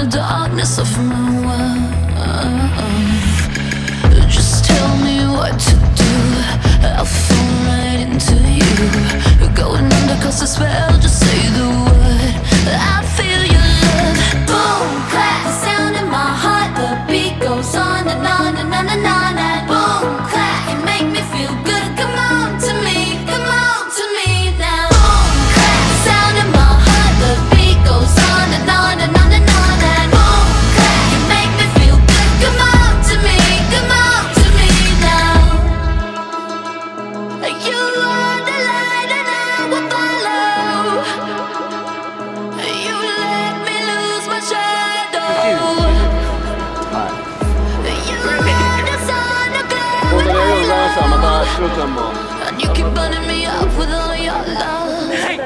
the darkness of my world. Just tell me what to do, I'll fall right into you. You're going under 'cause the spell, just say the word. I feel your love. Boom, clap, the sound in my heart. The beat goes on and on and on and on. And boom, clap, you make me feel good. Come on to me, come on to me now. Boom, clap, the sound in my heart. The beat goes on and on and on and on. And boom, clap, you make me feel good. Come on to me, come on to me now. You are the light and I will follow. You let me lose my shadow. You are the sun, the glow in my life. And you keep burning me up with all your love.